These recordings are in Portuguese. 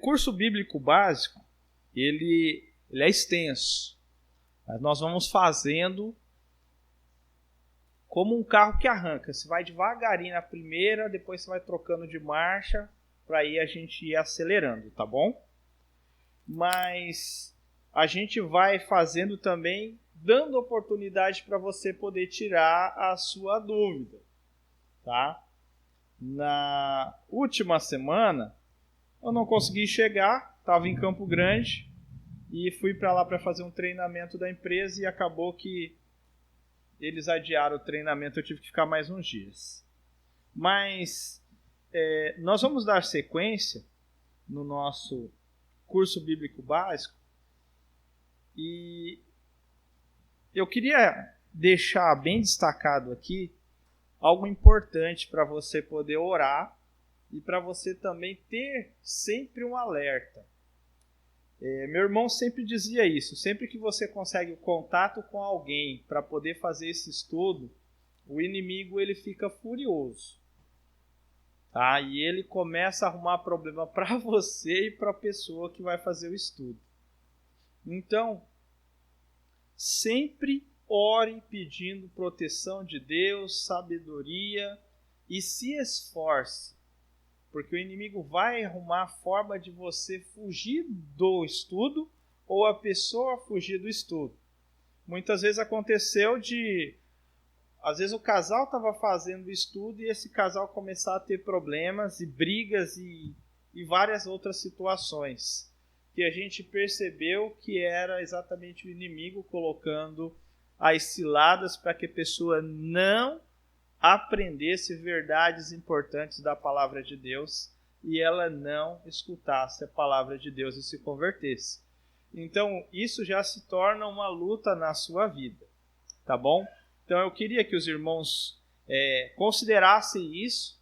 curso bíblico básico, ele é extenso. Mas nós vamos fazendo como um carro que arranca. Você vai devagarinho na primeira, depois você vai trocando de marcha, para aí a gente ir acelerando, tá bom? Mas a gente vai fazendo também, dando oportunidade para você poder tirar a sua dúvida, tá? Na última semana, eu não consegui chegar, estava em Campo Grande e fui para lá para fazer um treinamento da empresa e acabou que eles adiaram o treinamento, eu tive que ficar mais uns dias. Mas nós vamos dar sequência no nosso curso bíblico básico e eu queria deixar bem destacado aqui algo importante para você poder orar e para você também ter sempre um alerta. Meu irmão sempre dizia isso, sempre que você consegue o contato com alguém para poder fazer esse estudo, o inimigo ele fica furioso. Tá? E ele começa a arrumar problema para você e para a pessoa que vai fazer o estudo. Então, sempre ore pedindo proteção de Deus, sabedoria e se esforce, porque o inimigo vai arrumar a forma de você fugir do estudo ou a pessoa fugir do estudo. Muitas vezes aconteceu às vezes o casal estava fazendo o estudo e esse casal começar a ter problemas e brigas e várias outras situações que a gente percebeu que era exatamente o inimigo colocando as ciladas para que a pessoa não aprendesse verdades importantes da palavra de Deus e ela não escutasse a palavra de Deus e se convertesse. Então, isso já se torna uma luta na sua vida, tá bom? Então, eu queria que os irmãos considerassem isso.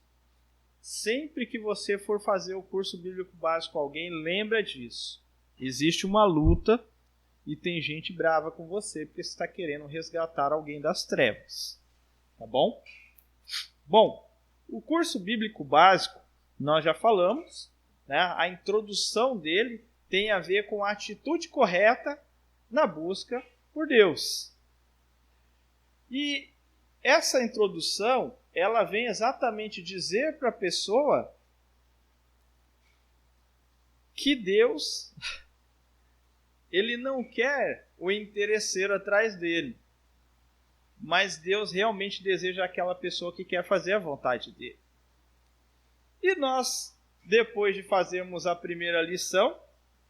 Sempre que você for fazer o curso bíblico básico com alguém, lembra disso. Existe uma luta e tem gente brava com você porque você está querendo resgatar alguém das trevas. Tá bom? Bom, o curso bíblico básico, nós já falamos, né? A introdução dele tem a ver com a atitude correta na busca por Deus. E essa introdução, ela vem exatamente dizer para a pessoa que Deus, ele não quer o interesseiro atrás dele, mas Deus realmente deseja aquela pessoa que quer fazer a vontade dele. E nós, depois de fazermos a primeira lição,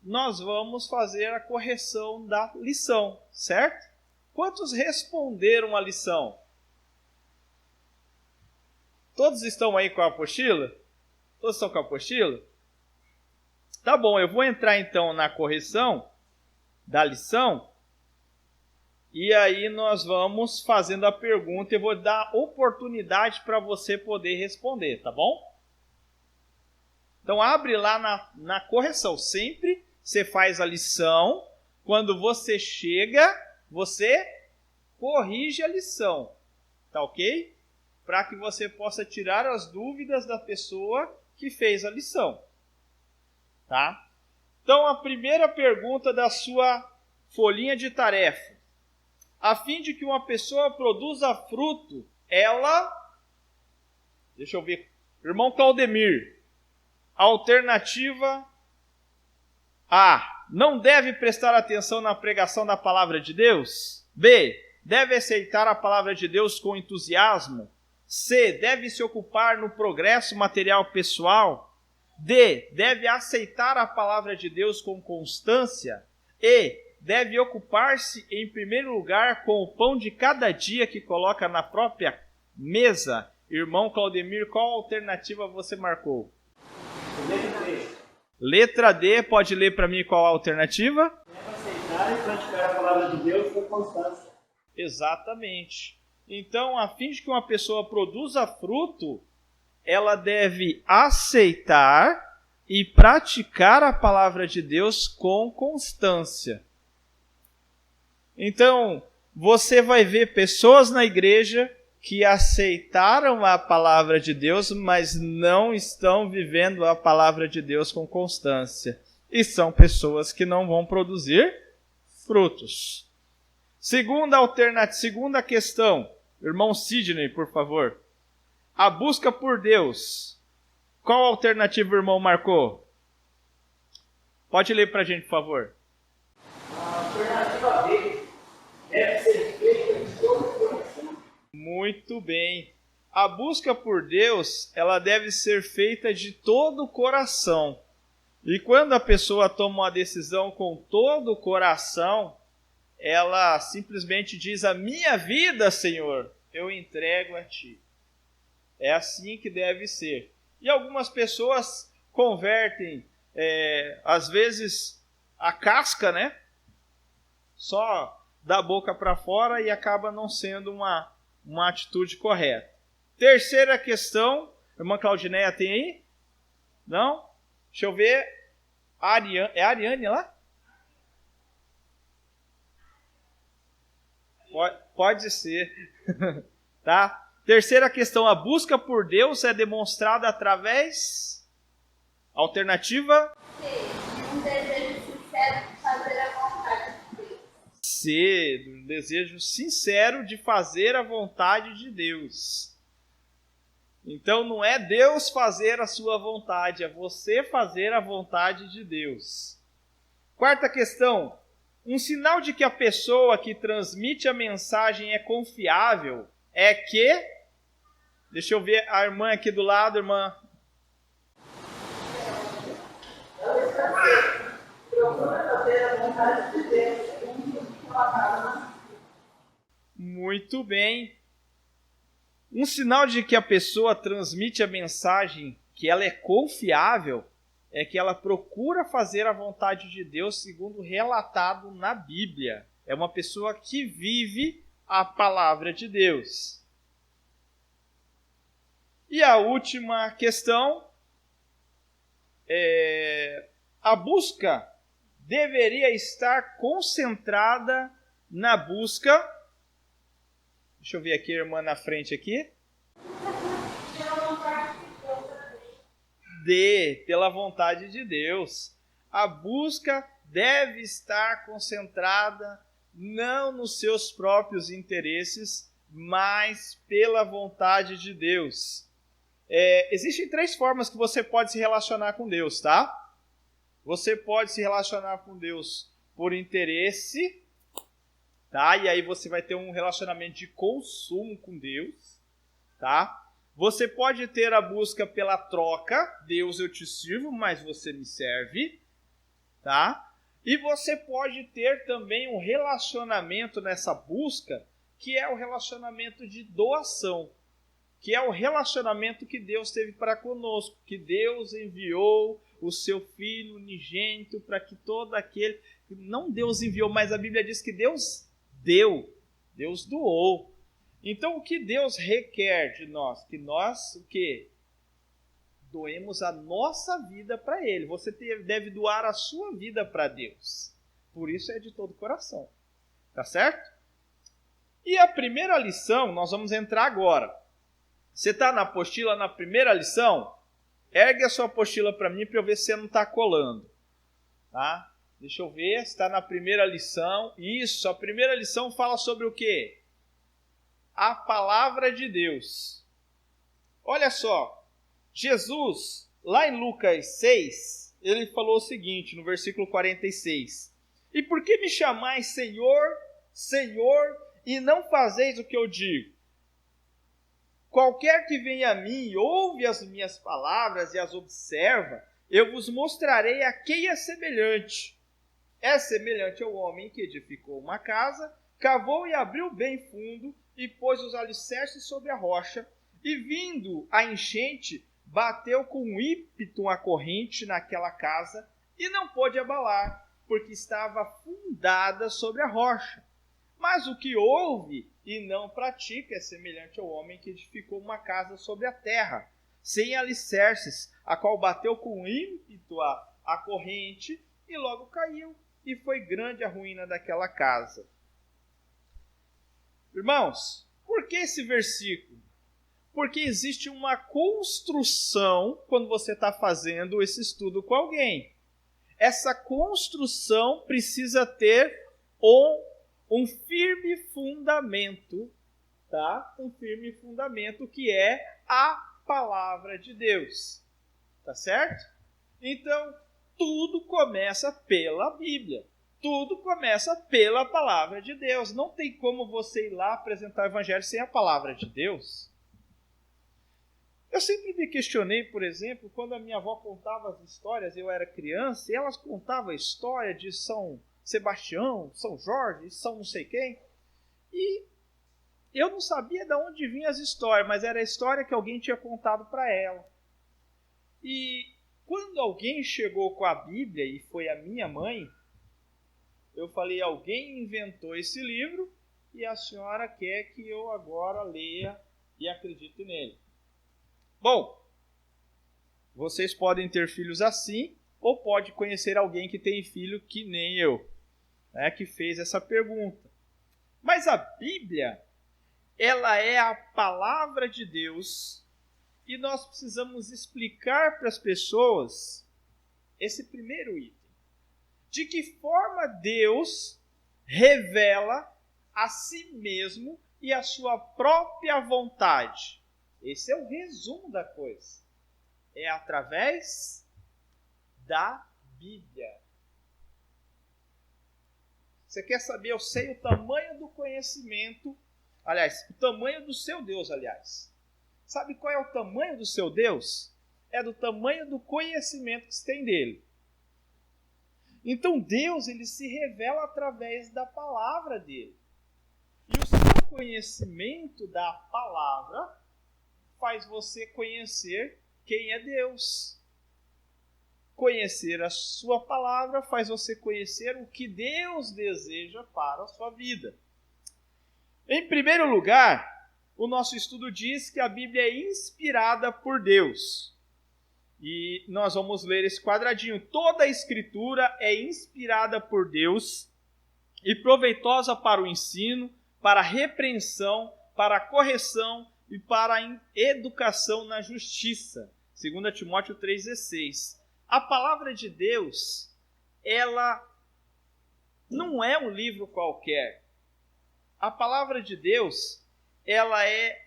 nós vamos fazer a correção da lição, certo? Quantos responderam a lição? Todos estão aí com a apostila? Todos estão com a apostila? Tá bom, eu vou entrar então na correção da lição e aí nós vamos fazendo a pergunta e eu vou dar oportunidade para você poder responder, tá bom? Então abre lá na correção. Sempre você faz a lição, quando você chega, você corrige a lição, tá ok? Para que você possa tirar as dúvidas da pessoa que fez a lição, tá? Então, a primeira pergunta da sua folhinha de tarefa. A fim de que uma pessoa produza fruto, ela... Deixa eu ver. Irmão Claudemir. Alternativa A. Não deve prestar atenção na pregação da palavra de Deus? B. Deve aceitar a palavra de Deus com entusiasmo? C. Deve se ocupar no progresso material pessoal? D. Deve aceitar a palavra de Deus com constância? E. Deve ocupar-se em primeiro lugar com o pão de cada dia que coloca na própria mesa? Irmão Claudemir, qual alternativa você marcou? Letra D. Letra D, pode ler para mim qual a alternativa? Deve aceitar e praticar a palavra de Deus com constância. Exatamente. Então, a fim de que uma pessoa produza fruto, ela deve aceitar e praticar a palavra de Deus com constância. Então, você vai ver pessoas na igreja que aceitaram a palavra de Deus, mas não estão vivendo a palavra de Deus com constância. E são pessoas que não vão produzir frutos. Segunda questão. Irmão Sidney, por favor. A busca por Deus. Qual alternativa o irmão marcou? Pode ler para a gente, por favor. A alternativa B deve ser feita de todo o coração. Muito bem. A busca por Deus, ela deve ser feita de todo o coração. E quando a pessoa toma uma decisão com todo o coração, ela simplesmente diz: a minha vida, Senhor, eu entrego a Ti. É assim que deve ser. E algumas pessoas convertem, às vezes, a casca, né? Só da boca para fora e acaba não sendo uma atitude correta. Terceira questão, irmã Claudineia tem aí? Não? Deixa eu ver. É a Ariane lá? Pode ser. Tá? Terceira questão, a busca por Deus é demonstrada através... Alternativa? Um desejo sincero de fazer a vontade de Deus. C, um desejo sincero de fazer a vontade de Deus. Então não é Deus fazer a sua vontade, é você fazer a vontade de Deus. Quarta questão, um sinal de que a pessoa que transmite a mensagem é confiável é que... Deixa eu ver a irmã aqui do lado, irmã. Muito bem. Um sinal de que a pessoa transmite a mensagem, que ela é confiável, é que ela procura fazer a vontade de Deus segundo relatado na Bíblia. É uma pessoa que vive a palavra de Deus. E a última questão a busca deveria estar concentrada na busca. Deixa eu ver aqui a irmã na frente aqui. Pela vontade de Deus. A busca deve estar concentrada não nos seus próprios interesses, mas pela vontade de Deus. Existem 3 formas que você pode se relacionar com Deus, tá? Você pode se relacionar com Deus por interesse, tá? E aí você vai ter um relacionamento de consumo com Deus, tá? Você pode ter a busca pela troca, Deus eu te sirvo, mas você me serve, tá? E você pode ter também um relacionamento nessa busca, que é o relacionamento de doação, que é o relacionamento que Deus teve para conosco, que Deus enviou o seu Filho unigênito para que todo aquele... Não Deus enviou, mas a Bíblia diz que Deus deu, Deus doou. Então o que Deus requer de nós? Que nós, o quê? Doemos a nossa vida para Ele. Você deve doar a sua vida para Deus. Por isso é de todo o coração. Tá certo? E a primeira lição, nós vamos entrar agora. Você está na apostila, na primeira lição? Ergue a sua apostila para mim para eu ver se você não está colando. Tá? Deixa eu ver se está na primeira lição. Isso, a primeira lição fala sobre o quê? A palavra de Deus. Olha só, Jesus, lá em Lucas 6, ele falou o seguinte, no versículo 46. E por que me chamais Senhor, Senhor, e não fazeis o que eu digo? Qualquer que venha a mim e ouve as minhas palavras e as observa, eu vos mostrarei a quem é semelhante. É semelhante ao homem que edificou uma casa, cavou e abriu bem fundo, e pôs os alicerces sobre a rocha, e vindo a enchente, bateu com ímpeto a corrente naquela casa, e não pôde abalar, porque estava fundada sobre a rocha. Mas o que ouve e não pratica é semelhante ao homem que edificou uma casa sobre a terra, sem alicerces, a qual bateu com ímpeto a corrente, e logo caiu, e foi grande a ruína daquela casa. Irmãos, por Por que esse versículo? Porque existe uma construção quando você está fazendo esse estudo com alguém. Essa construção precisa ter um firme fundamento, tá? Um firme fundamento que é a palavra de Deus. Tá certo? Então, tudo começa pela Bíblia. Tudo começa pela palavra de Deus. Não tem como você ir lá apresentar o evangelho sem a palavra de Deus. Eu sempre me questionei, por exemplo, quando a minha avó contava as histórias, eu era criança, e elas contavam a história de São Sebastião, São Jorge, São não sei quem, e eu não sabia de onde vinham as histórias, mas era a história que alguém tinha contado para ela. E quando alguém chegou com a Bíblia, e foi a minha mãe, eu falei, alguém inventou esse livro, e a senhora quer que eu agora leia e acredite nele. Bom, vocês podem ter filhos assim, ou pode conhecer alguém que tem filho que nem eu, né, que fez essa pergunta. Mas a Bíblia, ela é a palavra de Deus, e nós precisamos explicar para as pessoas esse primeiro item. De que forma Deus revela a si mesmo e a sua própria vontade. Esse é o resumo da coisa. É através da Bíblia. Você quer saber? Eu sei o tamanho do conhecimento. Aliás, o tamanho do seu Deus, aliás. Sabe qual é o tamanho do seu Deus? É do tamanho do conhecimento que você tem dele. Então Deus, ele se revela através da palavra dele. E o seu conhecimento da palavra faz você conhecer quem é Deus. Conhecer a sua palavra faz você conhecer o que Deus deseja para a sua vida. Em primeiro lugar, o nosso estudo diz que a Bíblia é inspirada por Deus. E nós vamos ler esse quadradinho. Toda a Escritura é inspirada por Deus e proveitosa para o ensino, para a repreensão, para a correção e para a educação na justiça. 2 Timóteo 3,16. A palavra de Deus, ela não é um livro qualquer. A palavra de Deus, ela é,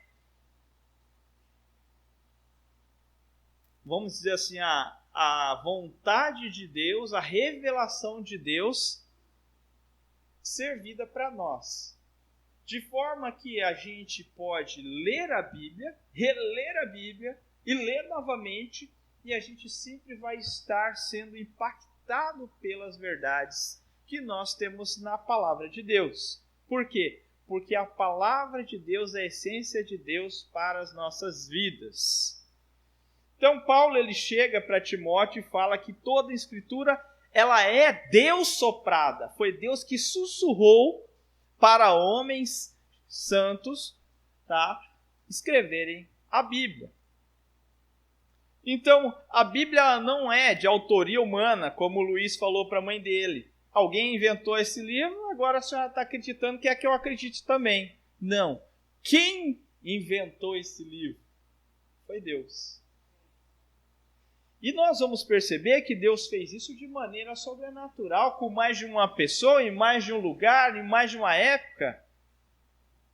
vamos dizer assim, a vontade de Deus, a revelação de Deus servida para nós. De forma que a gente pode ler a Bíblia, reler a Bíblia e ler novamente, e a gente sempre vai estar sendo impactado pelas verdades que nós temos na palavra de Deus. Por quê? Porque a palavra de Deus é a essência de Deus para as nossas vidas. Então Paulo, ele chega para Timóteo e fala que toda a Escritura, ela é Deus soprada. Foi Deus que sussurrou para homens santos, tá, escreverem a Bíblia. Então, a Bíblia não é de autoria humana, como o Luiz falou para a mãe dele. Alguém inventou esse livro, agora a senhora está acreditando que é que eu acredite também. Não. Quem inventou esse livro? Foi Deus. E nós vamos perceber que Deus fez isso de maneira sobrenatural, com mais de uma pessoa, em mais de um lugar, em mais de uma época.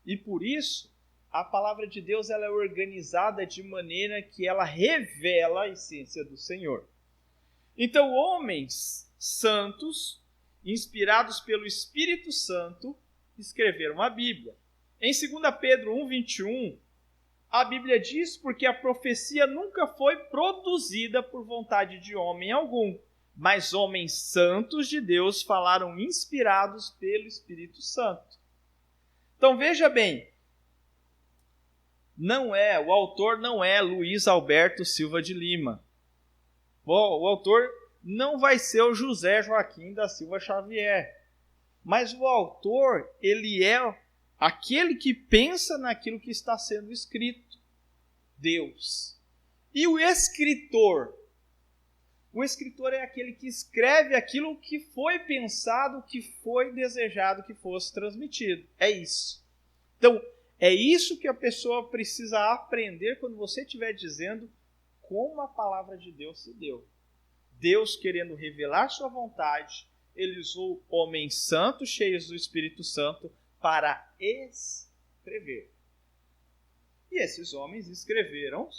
E por isso, a palavra de Deus, ela é organizada de maneira que ela revela a essência do Senhor. Então, homens santos, inspirados pelo Espírito Santo, escreveram a Bíblia. Em 2 Pedro 1,21, a Bíblia diz: porque a profecia nunca foi produzida por vontade de homem algum, mas homens santos de Deus falaram inspirados pelo Espírito Santo. Então veja bem, o autor não é Luiz Alberto Silva de Lima. O autor não vai ser o José Joaquim da Silva Xavier. Mas o autor, ele é aquele que pensa naquilo que está sendo escrito. Deus. E o escritor é aquele que escreve aquilo que foi pensado, que foi desejado que fosse transmitido. É isso. Então, É isso que a pessoa precisa aprender quando você estiver dizendo como a palavra de Deus se deu. Deus querendo revelar sua vontade, ele usou homens santos, cheios do Espírito Santo, para escrever. E esses homens escreveram,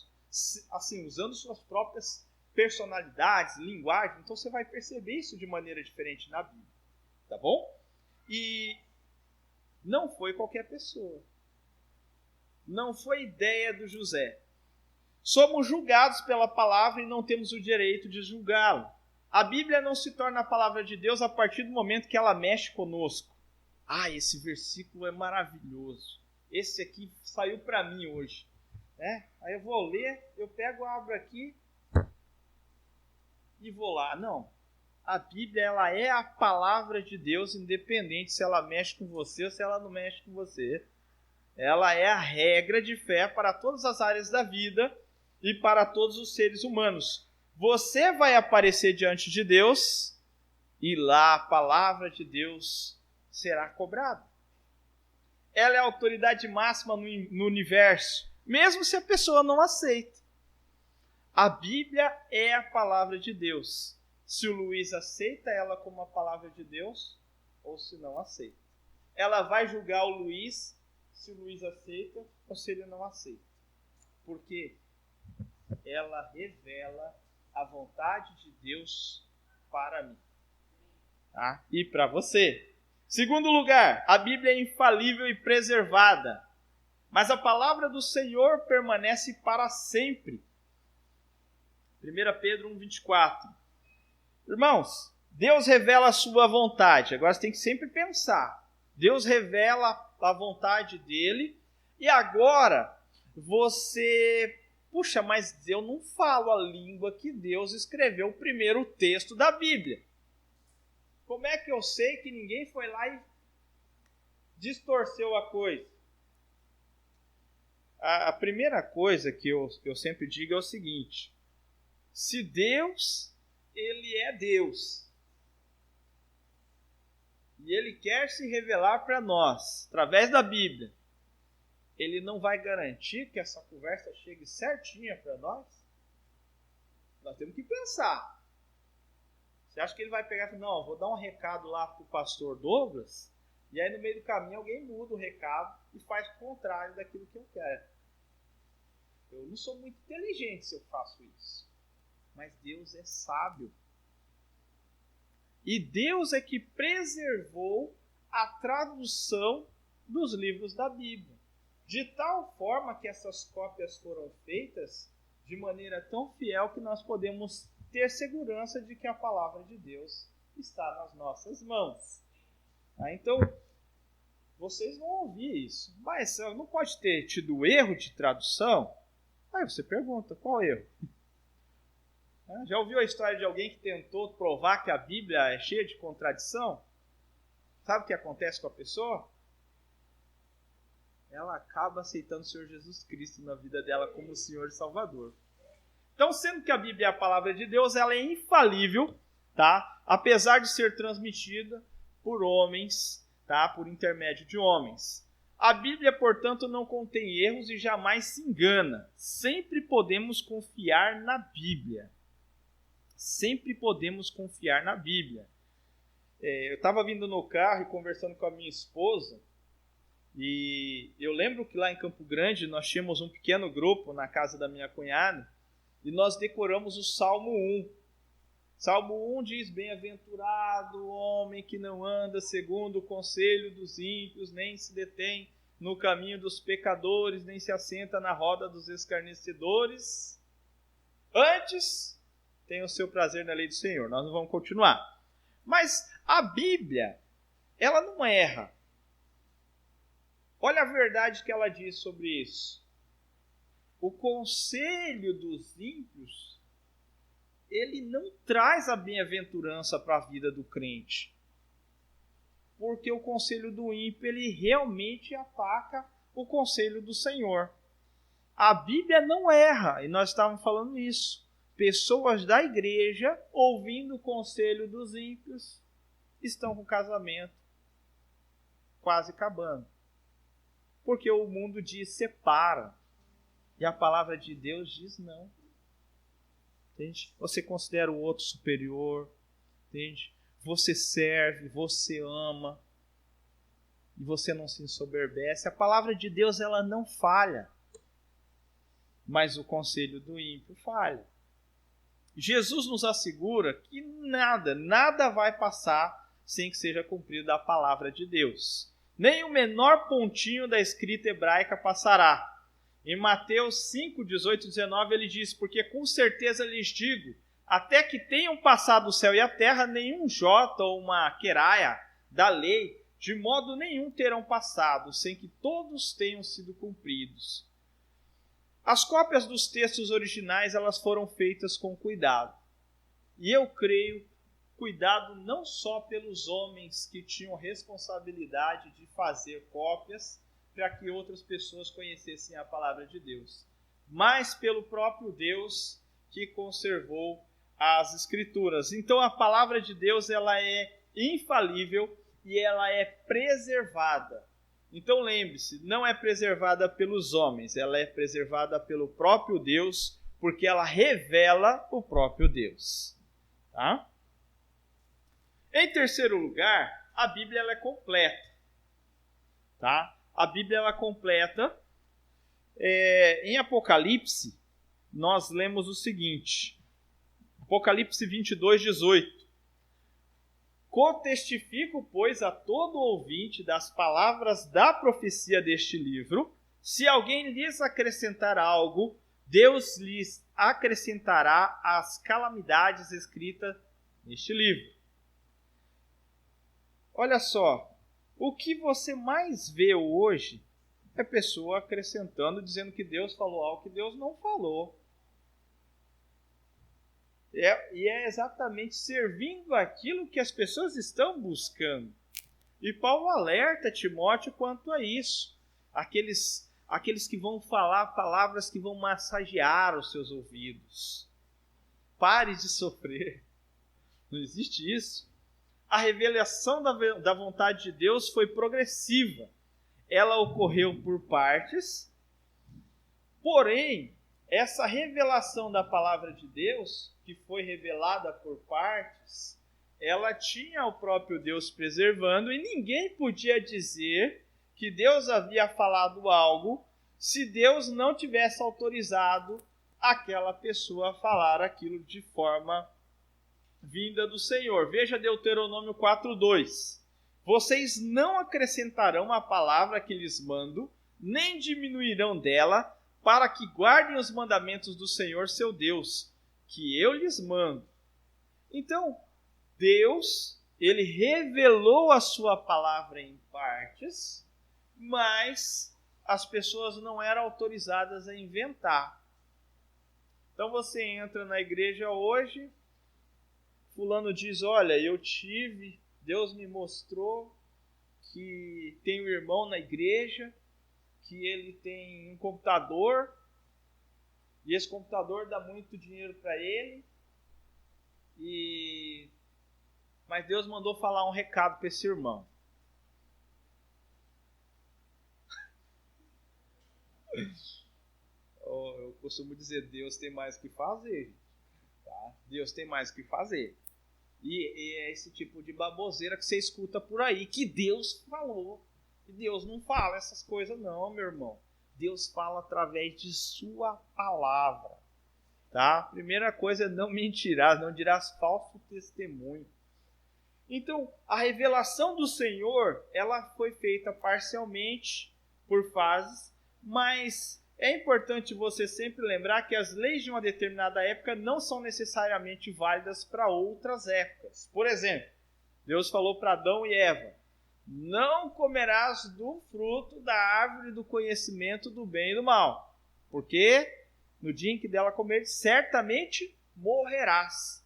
assim, usando suas próprias personalidades, linguagem. Então você vai perceber isso de maneira diferente na Bíblia. Tá bom? E não foi qualquer pessoa. Não foi ideia do José. Somos julgados pela palavra e não temos o direito de julgá-la. A Bíblia não se torna a palavra de Deus a partir do momento que ela mexe conosco. Ah, esse versículo é maravilhoso. Esse aqui saiu para mim hoje. Aí eu vou ler, eu pego, abro aqui e vou lá. Não. A Bíblia, ela é a palavra de Deus, independente se ela mexe com você ou se ela não mexe com você. Ela é a regra de fé para todas as áreas da vida e para todos os seres humanos. Você vai aparecer diante de Deus e lá a palavra de Deus será cobrada. Ela é a autoridade máxima no universo, mesmo se a pessoa não aceita. A Bíblia é a palavra de Deus. Se o Luiz aceita ela como a palavra de Deus ou se não aceita. Ela vai julgar o Luiz se o Luiz aceita ou se ele não aceita. Porque ela revela a vontade de Deus para mim. Tá? E para você. Segundo lugar, a Bíblia é infalível e preservada. Mas a palavra do Senhor permanece para sempre. 1 Pedro 1,24. Irmãos, Deus revela a sua vontade. Agora você tem que sempre pensar. Deus revela a vontade dele. E agora você... Puxa, mas eu não falo a língua que Deus escreveu o primeiro texto da Bíblia. Como é que eu sei que ninguém foi lá e distorceu a coisa? A primeira coisa que eu sempre digo é o seguinte. Se Deus, ele é Deus. E ele quer se revelar para nós, através da Bíblia. Ele não vai garantir que essa conversa chegue certinha para nós? Nós temos que pensar. Você acha que ele vai pegar e falar, não, vou dar um recado lá para o pastor Douglas, e aí no meio do caminho alguém muda o recado e faz o contrário daquilo que eu quero. Eu não sou muito inteligente se eu faço isso. Mas Deus é sábio. E Deus é que preservou a tradução dos livros da Bíblia. De tal forma que essas cópias foram feitas de maneira tão fiel que nós podemos ter segurança de que a palavra de Deus está nas nossas mãos. Então, vocês vão ouvir isso. Mas não pode ter tido erro de tradução? Aí você pergunta, qual erro? Já ouviu a história de alguém que tentou provar que a Bíblia é cheia de contradição? Sabe o que acontece com a pessoa? Ela acaba aceitando o Senhor Jesus Cristo na vida dela como Senhor e Salvador. Então, sendo que a Bíblia é a palavra de Deus, ela é infalível, tá? Apesar de ser transmitida por homens, tá? Por intermédio de homens. A Bíblia, portanto, não contém erros e jamais se engana. Sempre podemos confiar na Bíblia. Sempre podemos confiar na Bíblia. Eu estava vindo no carro e conversando com a minha esposa, e eu lembro que lá em Campo Grande nós tínhamos um pequeno grupo na casa da minha cunhada, e nós decoramos o Salmo 1. Salmo 1 diz, bem-aventurado o homem que não anda segundo o conselho dos ímpios, nem se detém no caminho dos pecadores, nem se assenta na roda dos escarnecedores. Antes, tem o seu prazer na lei do Senhor. Nós não vamos continuar. Mas a Bíblia, ela não erra. Olha a verdade que ela diz sobre isso. O conselho dos ímpios, ele não traz a bem-aventurança para a vida do crente. Porque o conselho do ímpio, ele realmente ataca o conselho do Senhor. A Bíblia não erra, e nós estávamos falando isso. Pessoas da igreja, ouvindo o conselho dos ímpios, estão com o casamento quase acabando. Porque o mundo diz separa. E a palavra de Deus diz não. Entende? Você considera o outro superior. Entende? Você serve, você ama. E você não se ensoberbece. A palavra de Deus, ela não falha. Mas o conselho do ímpio falha. Jesus nos assegura que nada vai passar sem que seja cumprida a palavra de Deus. Nem o menor pontinho da escrita hebraica passará. Em Mateus 5, 18 e 19, ele diz: porque com certeza lhes digo, até que tenham passado o céu e a terra, nenhum jota ou uma queraia da lei, de modo nenhum terão passado, sem que todos tenham sido cumpridos. As cópias dos textos originais, elas foram feitas com cuidado. E eu creio, cuidado não só pelos homens que tinham responsabilidade de fazer cópias para que outras pessoas conhecessem a palavra de Deus, mas pelo próprio Deus que conservou as Escrituras. Então a palavra de Deus, ela é infalível e ela é preservada. Então lembre-se, não é preservada pelos homens, ela é preservada pelo próprio Deus, porque ela revela o próprio Deus. Tá? Em terceiro lugar, a Bíblia ela é completa. Tá? A Bíblia ela é completa. Em Apocalipse, nós lemos o seguinte. Apocalipse 22, 18. Cotestifico, pois, a todo ouvinte das palavras da profecia deste livro, se alguém lhes acrescentar algo, Deus lhes acrescentará as calamidades escritas neste livro. Olha só, o que você mais vê hoje é pessoa acrescentando, dizendo que Deus falou algo que Deus não falou. E é exatamente servindo aquilo que as pessoas estão buscando. E Paulo alerta Timóteo quanto a isso. Aqueles que vão falar palavras que vão massagear os seus ouvidos. Pare de sofrer. Não existe isso. A revelação da vontade de Deus foi progressiva. Ela ocorreu por partes. Porém, essa revelação da palavra de Deus, que foi revelada por partes, ela tinha o próprio Deus preservando e ninguém podia dizer que Deus havia falado algo se Deus não tivesse autorizado aquela pessoa a falar aquilo de forma vinda do Senhor. Veja Deuteronômio 4:2. Vocês não acrescentarão a palavra que lhes mando, nem diminuirão dela, para que guardem os mandamentos do Senhor seu Deus, que eu lhes mando. Então, Deus, ele revelou a sua palavra em partes, mas as pessoas não eram autorizadas a inventar. Então você entra na igreja hoje, fulano diz, olha, Deus me mostrou que tem um irmão na igreja, que ele tem um computador, e esse computador dá muito dinheiro para ele, mas Deus mandou falar um recado para esse irmão. Eu costumo dizer, Deus tem mais o que fazer. Tá? Deus tem mais o que fazer. E é esse tipo de baboseira que você escuta por aí, que Deus falou. E Deus não fala essas coisas não, meu irmão. Deus fala através de sua palavra. Tá? Primeira coisa é não mentirás, não dirás falso testemunho. Então, a revelação do Senhor, ela foi feita parcialmente, por fases, mas é importante você sempre lembrar que as leis de uma determinada época não são necessariamente válidas para outras épocas. Por exemplo, Deus falou para Adão e Eva, não comerás do fruto da árvore do conhecimento do bem e do mal, porque no dia em que dela comeres, certamente morrerás.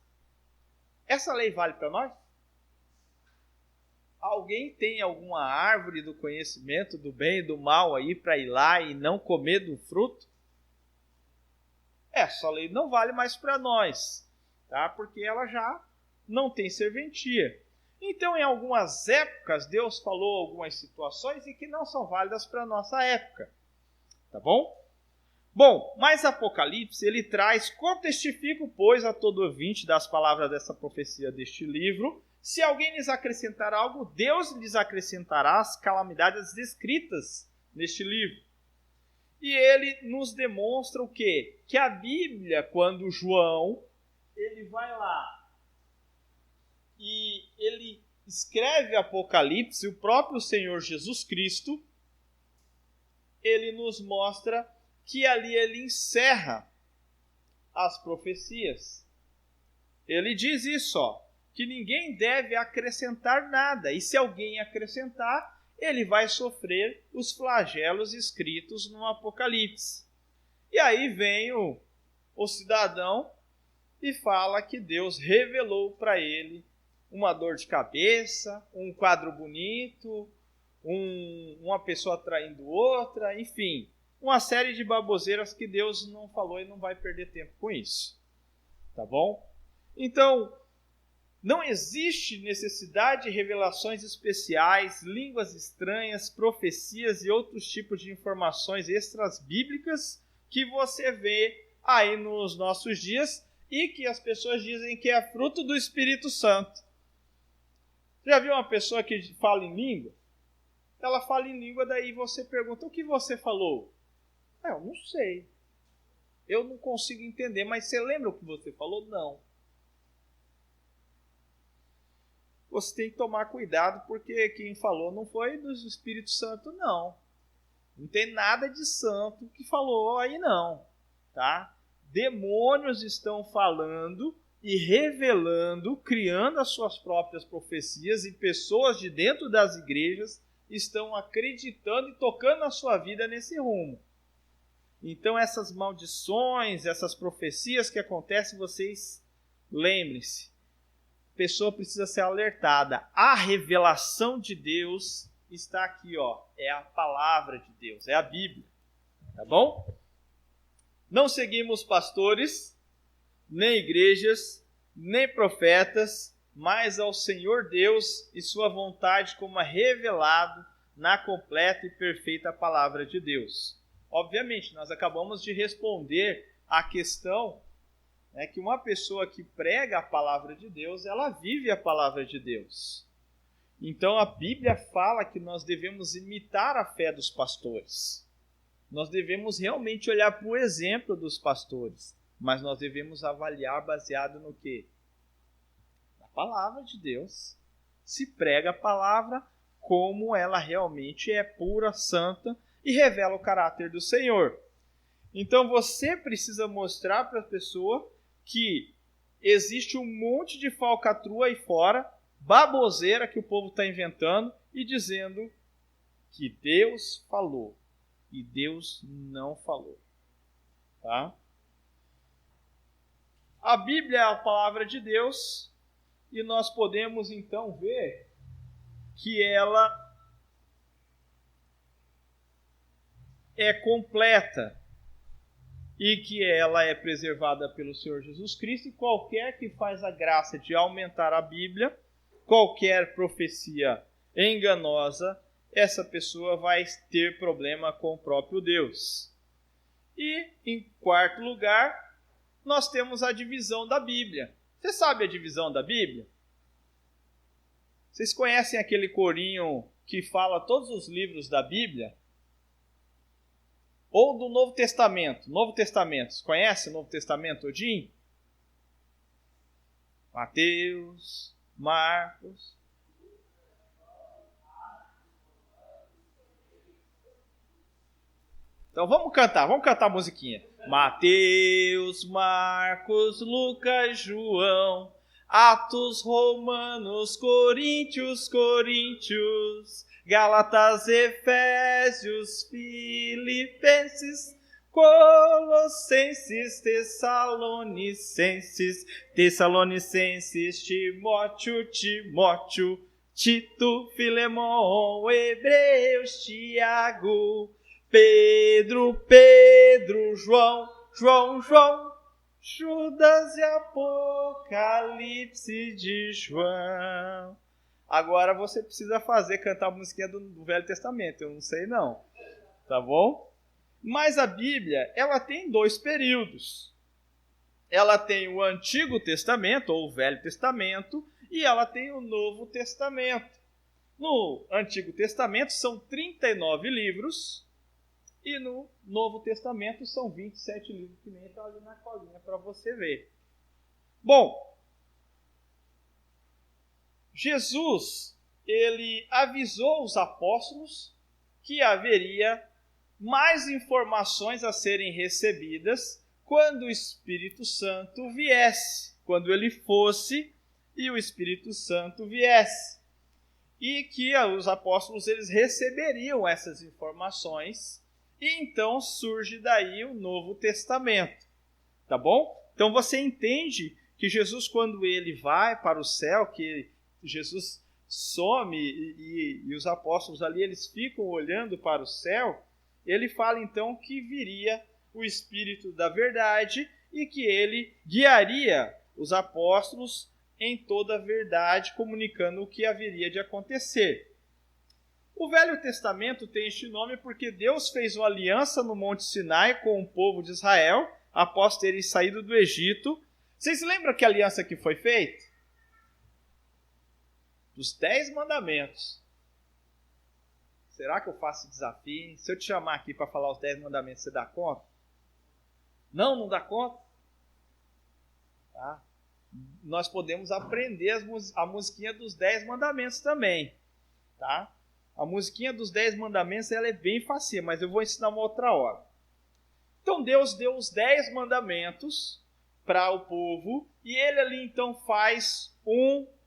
Essa lei vale para nós? Alguém tem alguma árvore do conhecimento do bem e do mal aí para ir lá e não comer do fruto? Essa lei não vale mais para nós, tá? Porque ela já não tem serventia. Então, em algumas épocas, Deus falou algumas situações e que não são válidas para a nossa época. Tá bom? Bom, mas Apocalipse, ele traz: como testifico, pois, a todo ouvinte das palavras dessa profecia deste livro, se alguém lhes acrescentar algo, Deus lhes acrescentará as calamidades descritas neste livro. E ele nos demonstra o quê? Que a Bíblia, quando João, ele vai lá e ele escreve Apocalipse, o próprio Senhor Jesus Cristo, ele nos mostra que ali ele encerra as profecias. Ele diz isso, que ninguém deve acrescentar nada, e se alguém acrescentar, ele vai sofrer os flagelos escritos no Apocalipse. E aí vem o cidadão e fala que Deus revelou para ele uma dor de cabeça, um quadro bonito, uma pessoa traindo outra, enfim, uma série de baboseiras que Deus não falou e não vai perder tempo com isso. Tá bom? Então, não existe necessidade de revelações especiais, línguas estranhas, profecias e outros tipos de informações extras bíblicas que você vê aí nos nossos dias e que as pessoas dizem que é fruto do Espírito Santo. Já viu uma pessoa que fala em língua? Ela fala em língua, daí você pergunta: o que você falou? Eu não sei. Eu não consigo entender, mas você lembra o que você falou? Não. Você tem que tomar cuidado, porque quem falou não foi do Espírito Santo, não. Não tem nada de santo que falou aí, não. Tá? Demônios estão falando e revelando, criando as suas próprias profecias, e pessoas de dentro das igrejas estão acreditando e tocando a sua vida nesse rumo. Então essas maldições, essas profecias que acontecem, vocês lembrem-se, a pessoa precisa ser alertada. A revelação de Deus está aqui, é a palavra de Deus, é a Bíblia, tá bom? Não seguimos pastores, nem igrejas, nem profetas, mas ao Senhor Deus e sua vontade, como é revelado na completa e perfeita palavra de Deus. Obviamente, nós acabamos de responder à questão, que uma pessoa que prega a palavra de Deus, ela vive a palavra de Deus. Então a Bíblia fala que nós devemos imitar a fé dos pastores. Nós devemos realmente olhar para o exemplo dos pastores, mas nós devemos avaliar baseado no quê? Na palavra de Deus. Se prega a palavra como ela realmente é pura, santa e revela o caráter do Senhor. Então você precisa mostrar para a pessoa que existe um monte de falcatrua aí fora, baboseira que o povo está inventando e dizendo que Deus falou e Deus não falou. Tá? A Bíblia é a palavra de Deus e nós podemos então ver que ela é completa e que ela é preservada pelo Senhor Jesus Cristo, e qualquer que faz a graça de aumentar a Bíblia, qualquer profecia enganosa, essa pessoa vai ter problema com o próprio Deus. E, em quarto lugar, nós temos a divisão da Bíblia. Você sabe a divisão da Bíblia? Vocês conhecem aquele corinho que fala todos os livros da Bíblia? Ou do Novo Testamento? Novo Testamento. Você conhece o Novo Testamento todinho? Mateus, Marcos. Então vamos cantar a musiquinha. Mateus, Marcos, Lucas, João, Atos, Romanos, Coríntios, Gálatas, Efésios, Filipenses, Colossenses, Tessalonicenses, Timóteo, Tito, Filemão, Hebreus, Tiago, Pedro, João, Judas e Apocalipse de João. Agora você precisa cantar a musiquinha do Velho Testamento, eu não sei não, tá bom? Mas a Bíblia, ela tem 2 períodos. Ela tem o Antigo Testamento, ou o Velho Testamento, e ela tem o Novo Testamento. No Antigo Testamento são 39 livros, e no Novo Testamento são 27 livros, que nem está ali na colinha para você ver. Bom, Jesus, ele avisou os apóstolos que haveria mais informações a serem recebidas quando o Espírito Santo viesse, quando ele fosse e o Espírito Santo viesse. E que os apóstolos eles receberiam essas informações, e então surge daí o Novo Testamento. Tá bom? Então você entende que Jesus, quando ele vai para o céu, que Jesus some e os apóstolos ali eles ficam olhando para o céu, ele fala então que viria o Espírito da verdade e que ele guiaria os apóstolos em toda a verdade, comunicando o que haveria de acontecer. O Velho Testamento tem este nome porque Deus fez uma aliança no Monte Sinai com o povo de Israel, após terem saído do Egito. Vocês lembram que aliança que foi feita? Dos 10 mandamentos. Será que eu faço desafio? Se eu te chamar aqui para falar os 10 mandamentos, você dá conta? Não dá conta? Tá? Nós podemos aprender a musiquinha dos 10 mandamentos também. Tá? A musiquinha dos 10 mandamentos ela é bem fácil, mas eu vou ensinar uma outra hora. Então Deus deu os 10 mandamentos para o povo e ele ali então faz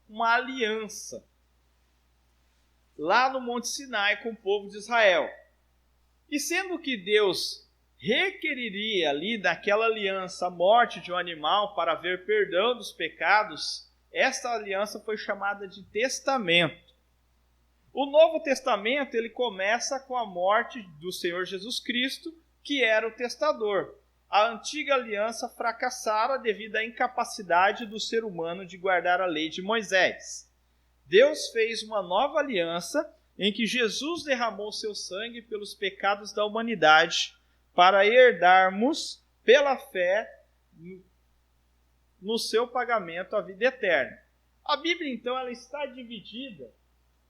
uma aliança lá no Monte Sinai com o povo de Israel. E sendo que Deus requeriria ali daquela aliança a morte de um animal para haver perdão dos pecados, esta aliança foi chamada de testamento. O Novo Testamento ele começa com a morte do Senhor Jesus Cristo, que era o testador. A antiga aliança fracassara devido à incapacidade do ser humano de guardar a lei de Moisés. Deus fez uma nova aliança em que Jesus derramou seu sangue pelos pecados da humanidade para herdarmos pela fé no seu pagamento a vida eterna. A Bíblia então ela está dividida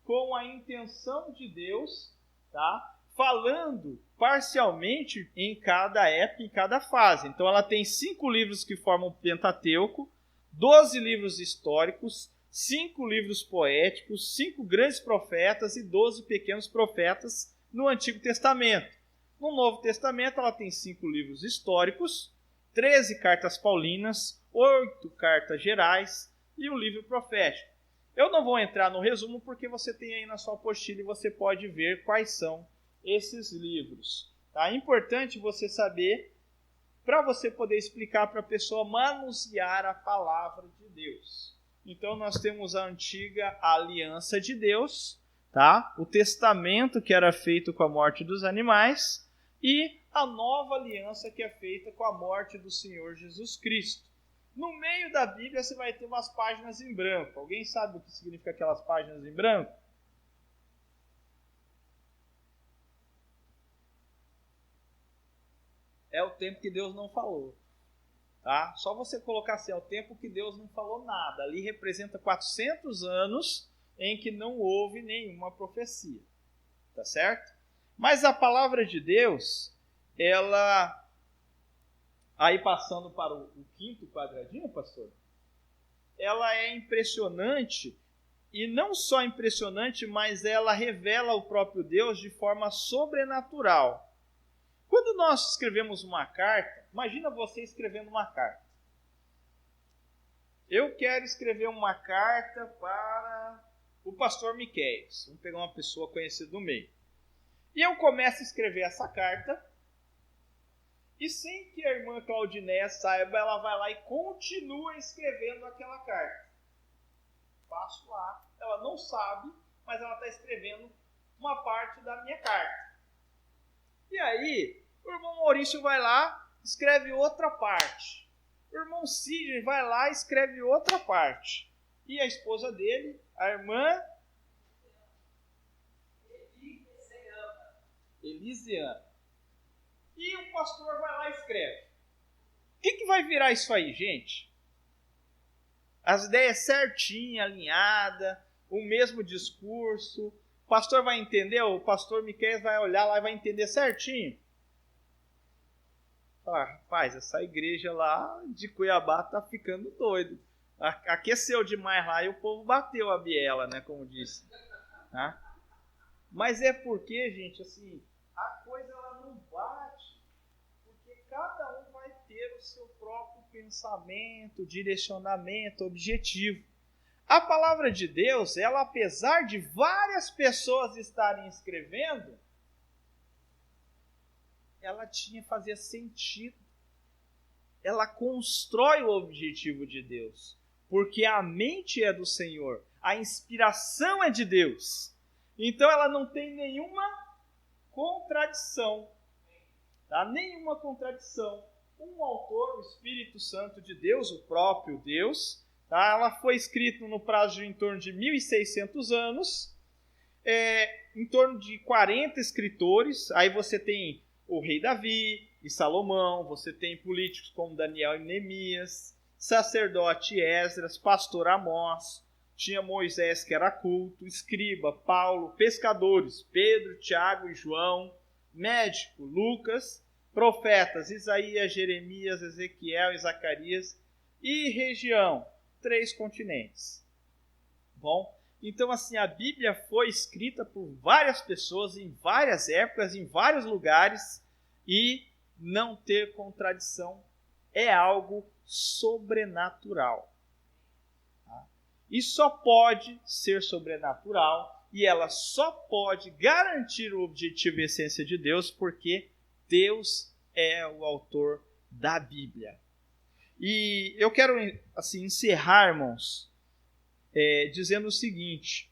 com a intenção de Deus, tá? Falando parcialmente em cada época, em cada fase. Então ela tem 5 livros que formam o Pentateuco, 12 livros históricos, 5 livros poéticos, 5 grandes profetas e 12 pequenos profetas no Antigo Testamento. No Novo Testamento ela tem 5 livros históricos, 13 cartas paulinas, 8 cartas gerais e um livro profético. Eu não vou entrar no resumo porque você tem aí na sua apostila e você pode ver quais são esses livros. Tá? É importante você saber para você poder explicar para a pessoa manusear a palavra de Deus. Então nós temos a antiga aliança de Deus, tá? O testamento que era feito com a morte dos animais e a nova aliança que é feita com a morte do Senhor Jesus Cristo. No meio da Bíblia você vai ter umas páginas em branco. Alguém sabe o que significa aquelas páginas em branco? É o tempo que Deus não falou. Tá? Só você colocar assim, é o tempo que Deus não falou nada. Ali representa 400 anos em que não houve nenhuma profecia. Tá certo? Mas a palavra de Deus, ela... Aí passando para o 5º quadradinho, pastor, ela é impressionante, e não só impressionante, mas ela revela o próprio Deus de forma sobrenatural. Quando nós escrevemos uma carta, imagina você escrevendo uma carta. Eu quero escrever uma carta para o pastor Miqueias. Vamos pegar uma pessoa conhecida do meio. E eu começo a escrever essa carta, e sem que a irmã Claudinéia saiba, ela vai lá e continua escrevendo aquela carta. Passo lá, ela não sabe, mas ela está escrevendo uma parte da minha carta. E aí, o irmão Maurício vai lá, escreve outra parte. O irmão Sidney vai lá e escreve outra parte. E a esposa dele, a irmã Elisiana. E o pastor vai lá e escreve. O que vai virar isso aí, gente? As ideias certinhas, alinhadas, o mesmo discurso. O pastor vai entender, o pastor Miqueias vai olhar lá e vai entender certinho. Ah, rapaz, essa igreja lá de Cuiabá tá ficando doido. Aqueceu demais lá e o povo bateu a biela, né, como disse. Tá? Mas é porque, gente, assim, a coisa ela não bate, porque cada um vai ter o seu próprio pensamento, direcionamento, objetivo. A palavra de Deus, ela, apesar de várias pessoas estarem escrevendo, ela fazia sentido. Ela constrói o objetivo de Deus, porque a mente é do Senhor, a inspiração é de Deus. Então ela não tem nenhuma contradição, tá? Nenhuma contradição. Um autor, o Espírito Santo de Deus, o próprio Deus, tá? Ela foi escrita no prazo de em torno de 1.600 anos, em torno de 40 escritores. Aí você tem o rei Davi e Salomão, você tem políticos como Daniel e Neemias, sacerdote Esdras, pastor Amós, tinha Moisés que era culto, escriba, Paulo, pescadores, Pedro, Tiago e João, médico, Lucas, profetas, Isaías, Jeremias, Ezequiel e Zacarias, e região, 3 continentes. Bom, então assim, a Bíblia foi escrita por várias pessoas, em várias épocas, em vários lugares, e não ter contradição é algo sobrenatural. E só pode ser sobrenatural, e ela só pode garantir o objetivo e a essência de Deus, porque Deus é o autor da Bíblia. E eu quero assim encerrar, irmãos, dizendo o seguinte.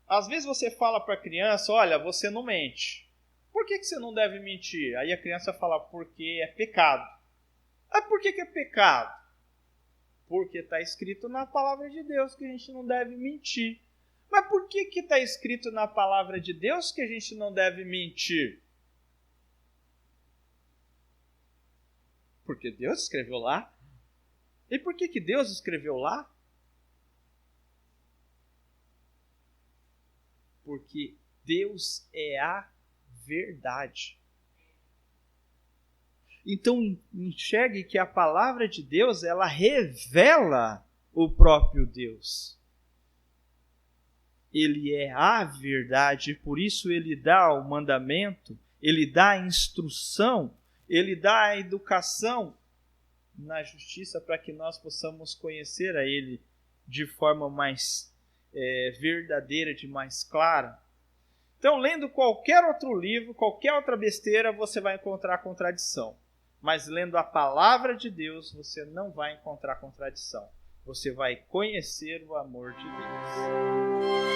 Às vezes você fala para a criança, olha, você não mente. Por que você não deve mentir? Aí a criança fala, porque é pecado. Ah, por que é pecado? Porque está escrito na palavra de Deus que a gente não deve mentir. Mas por que está escrito na palavra de Deus que a gente não deve mentir? Porque Deus escreveu lá. E por que Deus escreveu lá? Porque Deus é a verdade. Então enxergue que a palavra de Deus, ela revela o próprio Deus. Ele é a verdade, por isso ele dá o mandamento, ele dá a instrução, ele dá a educação na justiça para que nós possamos conhecer a ele de forma mais verdadeira, de mais clara. Então, lendo qualquer outro livro, qualquer outra besteira, você vai encontrar contradição. Mas lendo a palavra de Deus, você não vai encontrar contradição. Você vai conhecer o amor de Deus.